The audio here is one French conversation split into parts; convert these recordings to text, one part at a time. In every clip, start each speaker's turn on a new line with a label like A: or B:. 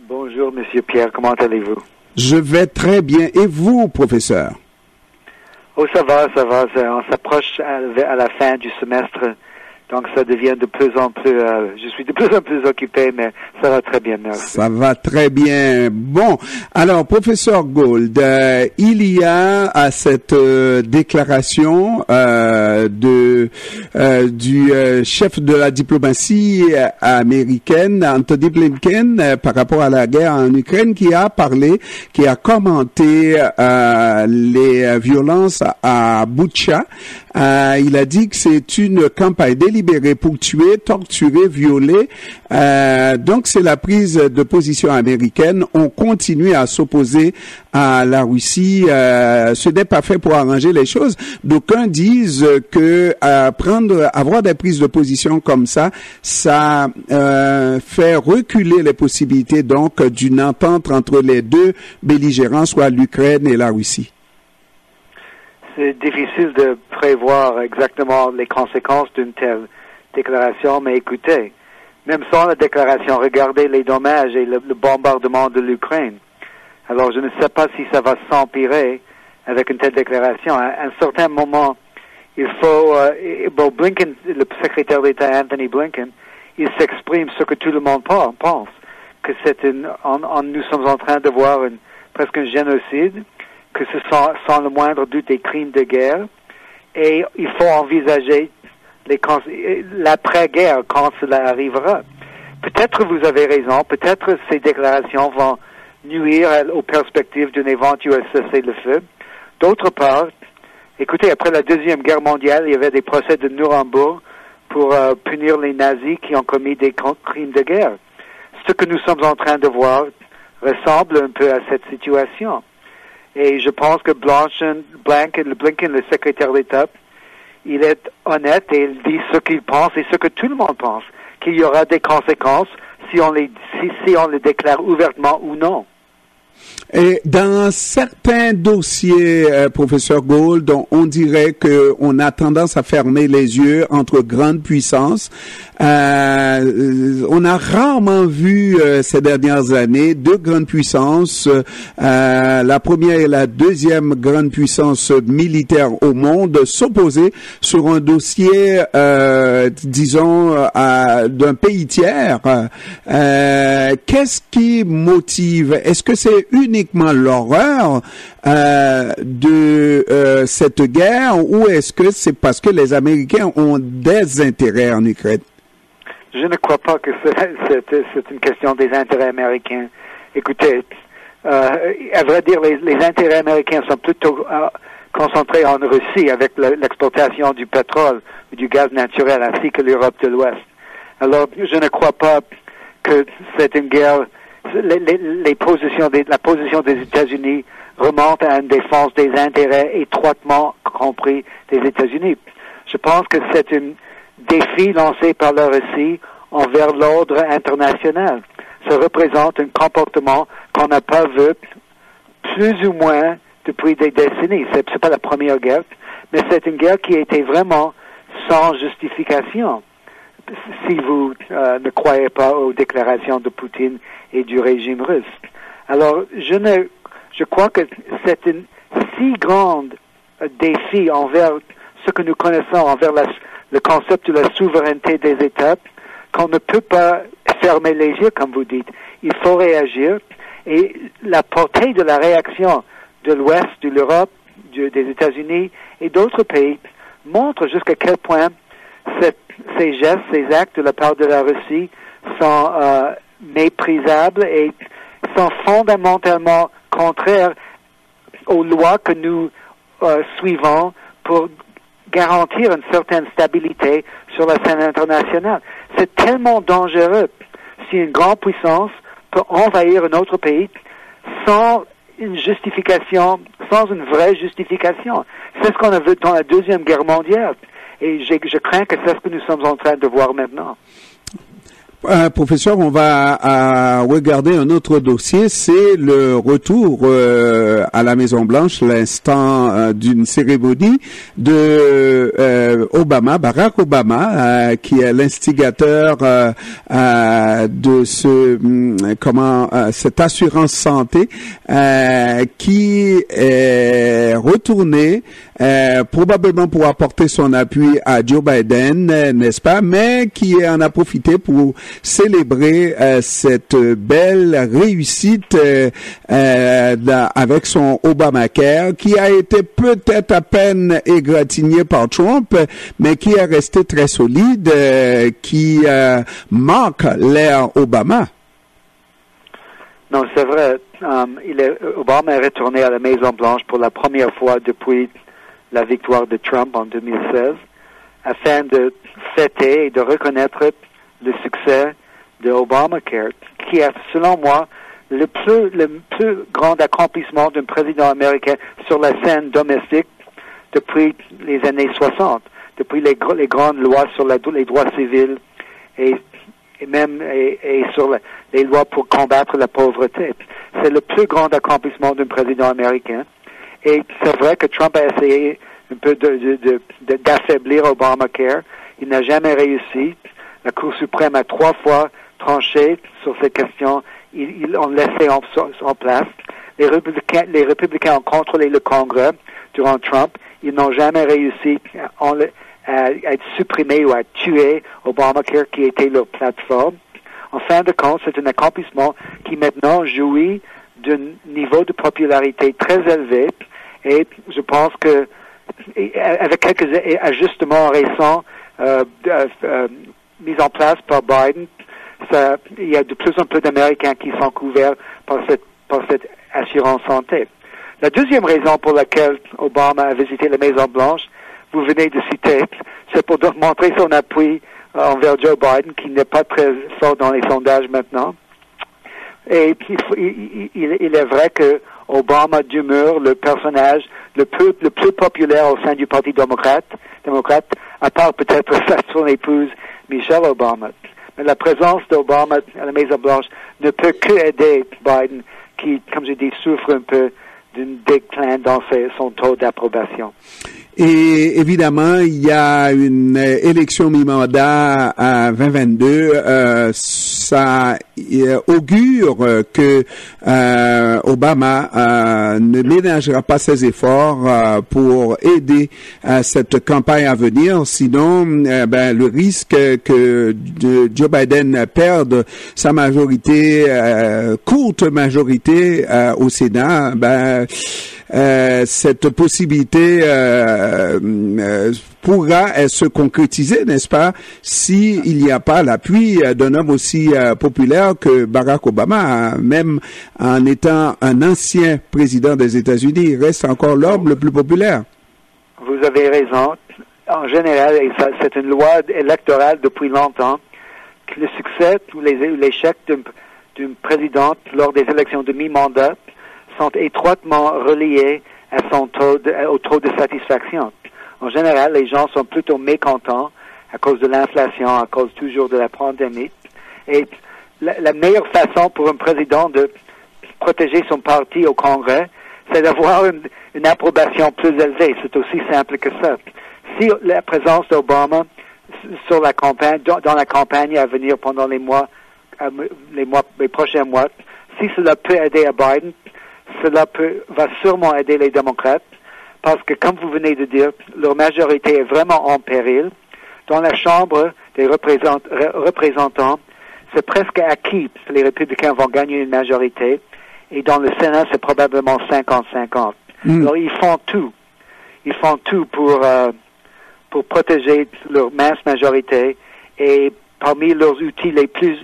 A: Bonjour, Monsieur Pierre, comment allez-vous?
B: Je vais très bien. Et vous, professeur?
A: Oh, ça va. On s'approche à la fin du semestre, donc ça devient de plus en plus... je suis de plus en plus occupé, mais ça va très bien, merci.
B: Ça va très bien. Bon, alors, professeur Gould, il y a à cette déclaration du chef de la diplomatie américaine, Anthony Blinken, par rapport à la guerre en Ukraine, qui a commenté les violences à Boutcha. Il a dit que c'est une campagne délibérée pour tuer, torturer, violer. Donc c'est la prise de position américaine. On continue à s'opposer à la Russie. Ce n'est pas fait pour arranger les choses. D'aucuns disent que avoir des prises de position comme ça fait reculer les possibilités donc d'une entente entre les deux belligérants, soit l'Ukraine et la Russie.
A: C'est difficile de prévoir exactement les conséquences d'une telle déclaration, mais écoutez, même sans la déclaration, regardez les dommages et le bombardement de l'Ukraine. Alors, je ne sais pas si ça va s'empirer avec une telle déclaration. À un certain moment, il faut... Blinken, le secrétaire d'État Anthony Blinken, il s'exprime ce que tout le monde pense, que nous sommes en train de voir presque un génocide, que ce sont sans le moindre doute des crimes de guerre, et il faut envisager l'après-guerre quand cela arrivera. Peut-être vous avez raison, peut-être ces déclarations vont nuire aux perspectives d'un éventuel cessez-le-feu. D'autre part, écoutez, après la Deuxième Guerre mondiale, il y avait des procès de Nuremberg pour punir les nazis qui ont commis des crimes de guerre. Ce que nous sommes en train de voir ressemble un peu à cette situation. Et je pense que Blinken, le secrétaire d'État, il est honnête et il dit ce qu'il pense et ce que tout le monde pense, qu'il y aura des conséquences si on les déclare ouvertement ou non.
B: Et dans certains dossiers, professeur Gould, on dirait que on a tendance à fermer les yeux entre grandes puissances. On a rarement vu ces dernières années deux grandes puissances, la première et la deuxième grande puissance militaire au monde, s'opposer sur un dossier, disons, d'un pays tiers. Qu'est-ce qui motive? Est-ce que c'est uniquement l'horreur de cette guerre, ou est-ce que c'est parce que les Américains ont des intérêts en Ukraine?
A: Je ne crois pas que c'est une question des intérêts américains. Écoutez, à vrai dire, les intérêts américains sont plutôt concentrés en Russie avec l'exploitation du pétrole ou du gaz naturel, ainsi que l'Europe de l'Ouest. Alors, je ne crois pas que c'est une guerre. La position des États-Unis remonte à une défense des intérêts étroitement compris des États-Unis. Je pense que c'est un défi lancé par la Russie envers l'ordre international. Ça représente un comportement qu'on n'a pas vu plus ou moins depuis des décennies. C'est pas la première guerre, mais c'est une guerre qui a été vraiment sans justification. Si vous ne croyez pas aux déclarations de Poutine et du régime russe. Alors, je crois que c'est un si grand défi envers ce que nous connaissons, envers le concept de la souveraineté des États, qu'on ne peut pas fermer les yeux, comme vous dites. Il faut réagir, et la portée de la réaction de l'Ouest, de l'Europe, des États-Unis et d'autres pays montre jusqu'à quel point ces gestes, ces actes de la part de la Russie sont méprisables et sont fondamentalement contraires aux lois que nous suivons pour garantir une certaine stabilité sur la scène internationale. C'est tellement dangereux si une grande puissance peut envahir un autre pays sans une justification, sans une vraie justification. C'est ce qu'on a vu dans la Deuxième Guerre mondiale. Et je crains que c'est ce que nous sommes en train de voir maintenant.
B: professeur, on va regarder un autre dossier, c'est le retour à la Maison-Blanche, l'instant d'une cérémonie de Barack Obama, qui est l'instigateur de cette assurance santé, qui est retourné probablement pour apporter son appui à Joe Biden, n'est-ce pas, mais qui en a profité pour célébrer cette belle réussite avec son Obamacare, qui a été peut-être à peine égratigné par Trump, mais qui est resté très solide, qui marque l'ère Obama.
A: Non, c'est vrai. Obama est retourné à la Maison-Blanche pour la première fois depuis la victoire de Trump en 2016, afin de fêter et de reconnaître le succès de Obamacare, qui est, selon moi, le plus grand accomplissement d'un président américain sur la scène domestique depuis les années 60, depuis les grandes lois sur les droits civils et sur les lois pour combattre la pauvreté. C'est le plus grand accomplissement d'un président américain. Et c'est vrai que Trump a essayé un peu d'affaiblir Obamacare. Il n'a jamais réussi. La Cour suprême a 3 fois tranché sur ces questions. Ils l'ont laissé en place. Les républicains ont contrôlé le Congrès durant Trump. Ils n'ont jamais réussi à supprimer ou à tuer Obamacare, qui était leur plateforme. En fin de compte, c'est un accomplissement qui maintenant jouit d'un niveau de popularité très élevé. Et je pense que, avec quelques ajustements récents mis en place par Biden, il y a de plus en plus d'Américains qui sont couverts par cette assurance santé. La deuxième raison pour laquelle Obama a visité la Maison-Blanche, vous venez de citer, c'est pour montrer son appui envers Joe Biden, qui n'est pas très fort dans les sondages maintenant. Et puis, il est vrai que Obama demeure le personnage le plus populaire au sein du Parti démocrate, à part peut-être son épouse Michelle Obama. Mais la présence d'Obama à la Maison-Blanche ne peut que aider Biden, qui, comme je dis, souffre un peu d'un déclin dans son taux d'approbation.
B: Et évidemment, il y a une élection mi-mandat à 2022. Ça augure que Obama ne ménagera pas ses efforts pour aider cette campagne à venir. Sinon, le risque que Joe Biden perde sa majorité, courte majorité au Sénat, cette possibilité pourra se concrétiser, n'est-ce pas, s'il n'y a pas l'appui d'un homme aussi populaire que Barack Obama. Même en étant un ancien président des États-Unis, il reste encore l'homme le plus populaire.
A: Vous avez raison. En général, et ça, c'est une loi électorale depuis longtemps, que le succès ou l'échec d'une présidente lors des élections de mi-mandat sont étroitement reliés au taux de satisfaction. En général, les gens sont plutôt mécontents à cause de l'inflation, à cause toujours de la pandémie. Et la meilleure façon pour un président de protéger son parti au Congrès, c'est d'avoir une approbation plus élevée. C'est aussi simple que ça. Si la présence d'Obama sur la campagne, dans la campagne à venir pendant les prochains mois, si cela peut aider à Biden, cela va sûrement aider les démocrates, parce que, comme vous venez de dire, leur majorité est vraiment en péril. Dans la Chambre des représentants, c'est presque acquis que les républicains vont gagner une majorité, et dans le Sénat, c'est probablement 50-50. Alors, ils font tout pour protéger leur mince majorité, et parmi leurs outils les plus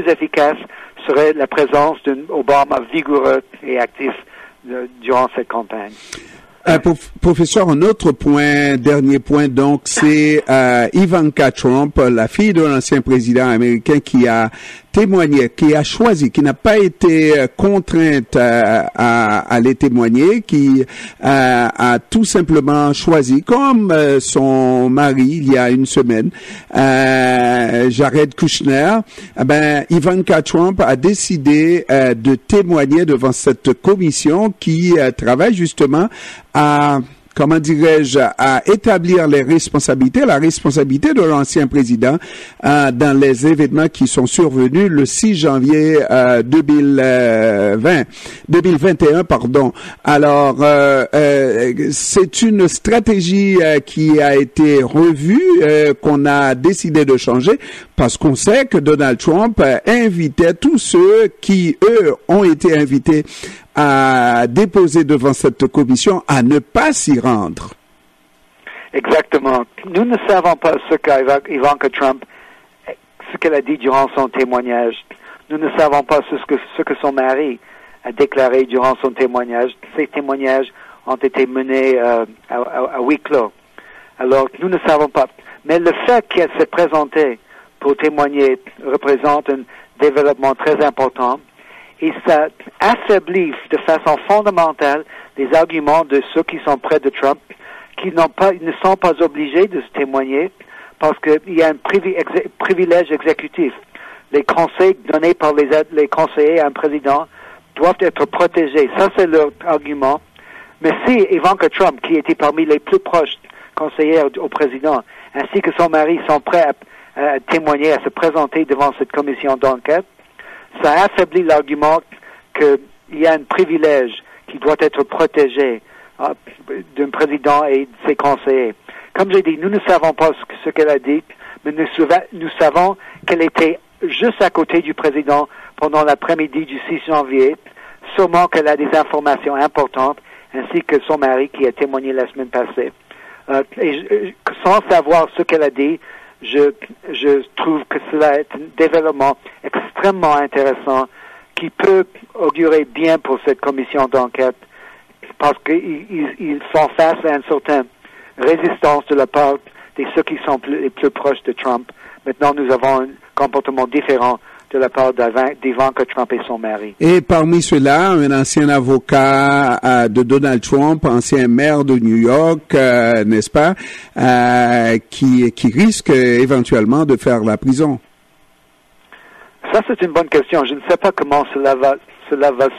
A: efficaces serait la présence d'un Obama vigoureux et actif durant cette campagne.
B: Professeur, un autre dernier point, donc, c'est Ivanka Trump, la fille de l'ancien président américain, qui a témoigné, qui a choisi, qui n'a pas été contrainte à aller témoigner, qui a tout simplement choisi, comme son mari il y a une semaine, Jared Kushner, Ivanka Trump a décidé de témoigner devant cette commission qui travaille justement à établir les responsabilités, la responsabilité de l'ancien président dans les événements qui sont survenus le 6 janvier 2021, pardon. Alors, c'est une stratégie qui a été revue, qu'on a décidé de changer, parce qu'on sait que Donald Trump invitait tous ceux qui, eux, ont été invités à déposer devant cette commission à ne pas s'y rendre.
A: Exactement. Nous ne savons pas ce qu'Ivanka Trump, ce qu'elle a dit durant son témoignage. Nous ne savons pas ce que son mari a déclaré durant son témoignage. Ces témoignages ont été menés à huis clos. Alors, nous ne savons pas. Mais le fait qu'elle s'est présentée pour témoigner représente un développement très important. Et ça affaiblit de façon fondamentale les arguments de ceux qui sont près de Trump, qui ne sont pas obligés de se témoigner parce qu'il y a un privilège exécutif. Les conseils donnés par les conseillers à un président doivent être protégés. Ça, c'est leur argument. Mais si Ivanka Trump, qui était parmi les plus proches conseillers au président, ainsi que son mari sont prêts à témoigner, à se présenter devant cette commission d'enquête, ça affaiblit l'argument qu'il y a un privilège qui doit être protégé d'un président et de ses conseillers. Comme j'ai dit, nous ne savons pas ce qu'elle a dit, mais nous savons qu'elle était juste à côté du président pendant l'après-midi du 6 janvier, sûrement qu'elle a des informations importantes, ainsi que son mari qui a témoigné la semaine passée. Sans savoir ce qu'elle a dit, je trouve que cela est un développement extrêmement intéressant qui peut augurer bien pour cette commission d'enquête parce qu'ils font face à une certaine résistance de la part de ceux qui sont les plus proches de Trump. Maintenant, nous avons un comportement différent de la part d'Ivanka Trump et son mari.
B: Et parmi ceux-là, un ancien avocat de Donald Trump, ancien maire de New York, n'est-ce pas, qui risque éventuellement de faire la prison.
A: Ça, c'est une bonne question. Je ne sais pas comment cela va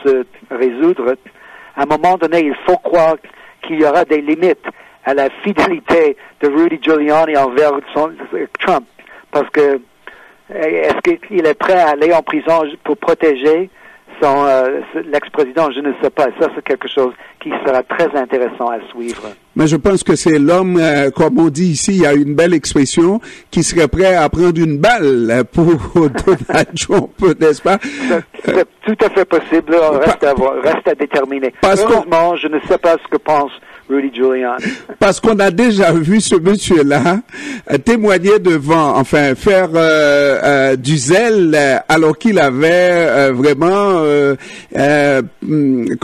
A: se résoudre. À un moment donné, il faut croire qu'il y aura des limites à la fidélité de Rudy Giuliani envers Trump, parce que est-ce qu'il est prêt à aller en prison pour protéger l'ex-président? Je ne sais pas. Ça, c'est quelque chose qui sera très intéressant à suivre.
B: Mais je pense que c'est l'homme, comme on dit ici, il y a une belle expression, qui serait prêt à prendre une balle pour Donald Trump, n'est-ce pas?
A: C'est tout à fait possible. Reste à déterminer. Heureusement, je ne sais pas ce que pense Rudy Giuliani.
B: Parce qu'on a déjà vu ce monsieur-là témoigner devant, faire du zèle alors qu'il avait vraiment une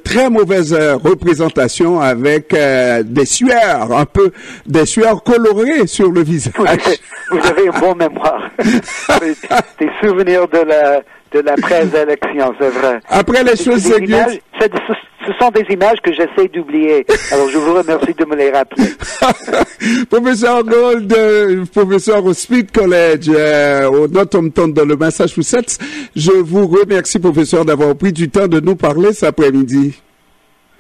B: très mauvaise représentation avec des sueurs colorées sur le visage.
A: Vous avez une bonne mémoire. Des souvenirs de la pré-élection, c'est vrai.
B: Après les choses sérieuses.
A: Ce sont des images que j'essaie d'oublier. Alors, je vous remercie de me les rappeler.
B: Professeur Gold, professeur au Smith College, au Northampton, dans le Massachusetts, je vous remercie, professeur, d'avoir pris du temps de nous parler cet après-midi.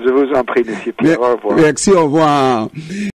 A: Je vous en prie, monsieur Pierre. Au revoir.
B: Merci, au revoir.